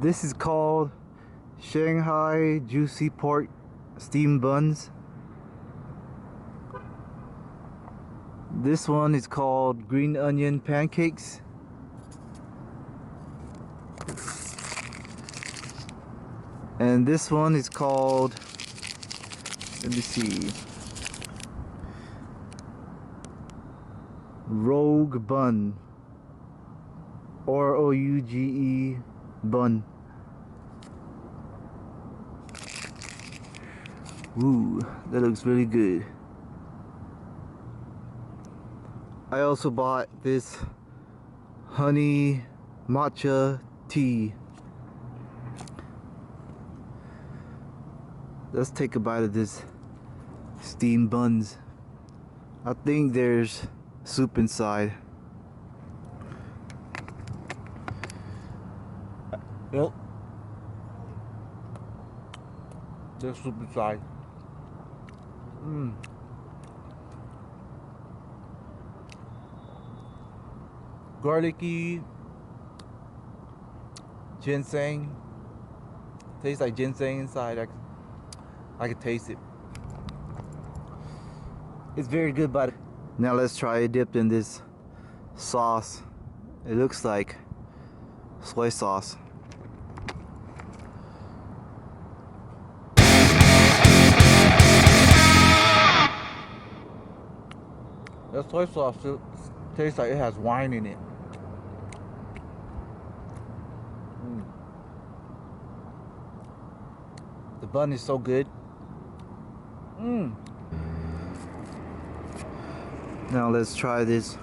This is called Shanghai juicy pork steamed buns. This one is called green onion pancakes. And this one is called, let me see, Rogue bun, or O-U-G-E bun. Ooh, that looks really good. I also bought this honey matcha tea. Let's take a bite of this steamed buns. I think there's soup inside. Yep. There's soup inside. Garlicky ginseng. Tastes like ginseng inside. I can taste it. It's very good, but now let's try it dipped in this sauce. It looks like soy sauce. That soy sauce tastes like it has wine in it. The bun is so good. Now let's try this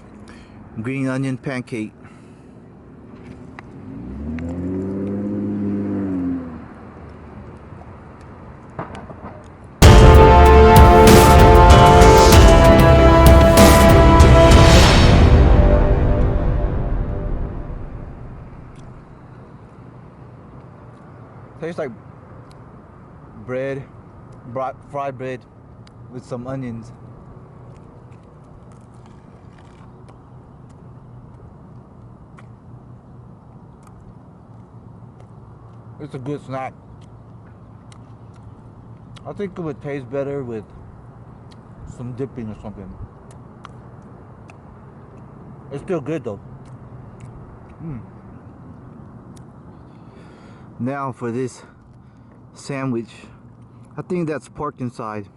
green onion pancake. Tastes like bread, fried bread with some onions. It's a good snack. I think it would taste better with some dipping or something. It's still good though. Now for this sandwich. I think that's pork inside.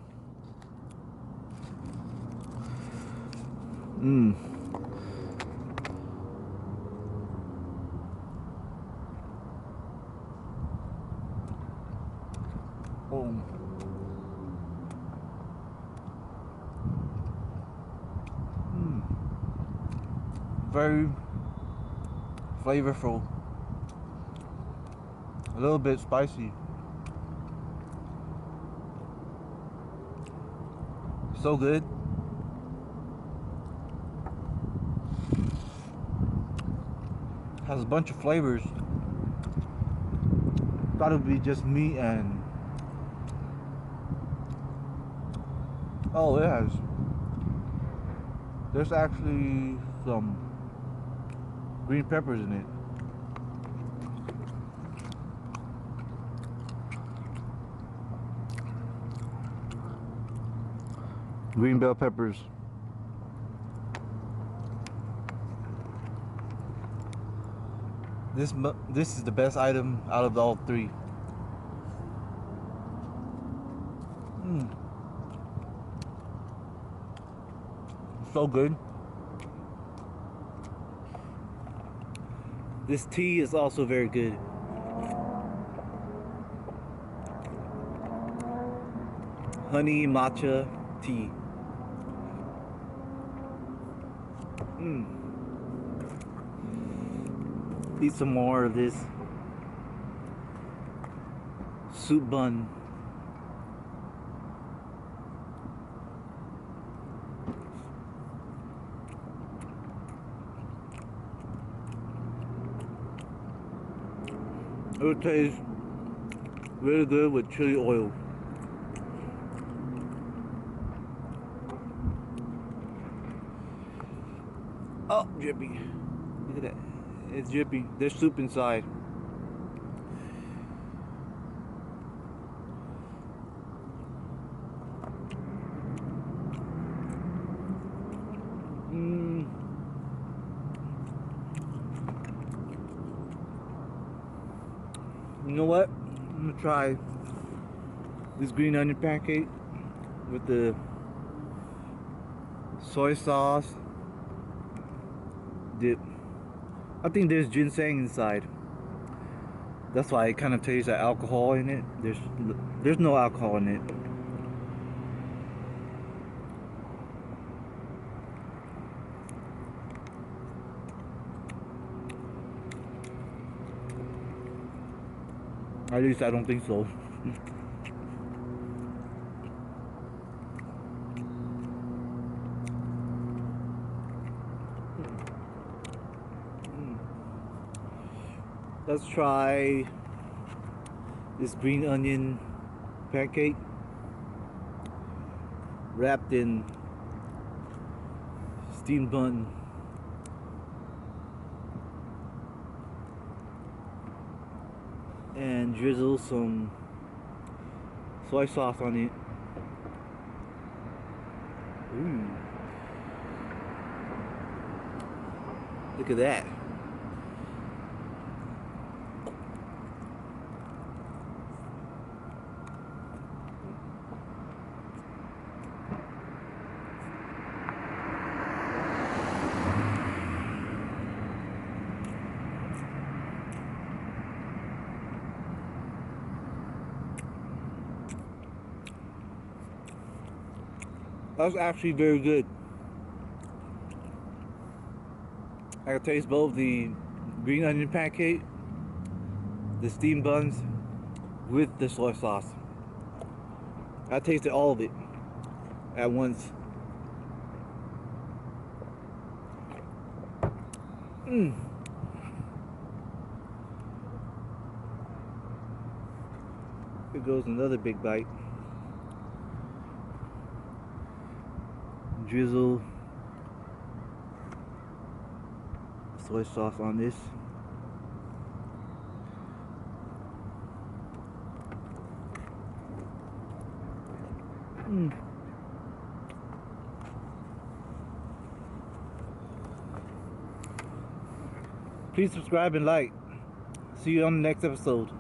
Very flavorful. A little bit spicy. So good. Has a bunch of flavors. Thought it would be just meat and oh, it has. There's actually some green peppers in it. Green bell peppers. This is the best item out of all three. So good. This tea is also very good. Honey matcha tea. Eat some more of this soup bun. It would taste really good with chili oil. Oh, drippy. Look at that. It's drippy. There's soup inside. You know what? I'm gonna try this green onion pancake with the soy sauce dip. I think there's ginseng inside. That's why it kind of tastes like alcohol in it. There's no alcohol in it. At least I don't think so. Let's try this green onion pancake wrapped in steamed bun. And drizzle some soy sauce on it. Ooh. Look at that. That's actually very good. I can taste both the green onion pancake, the steamed buns, with the soy sauce. I tasted all of it at once. Here goes another big bite. Drizzle soy sauce on this. Please subscribe and like. See you on the next episode.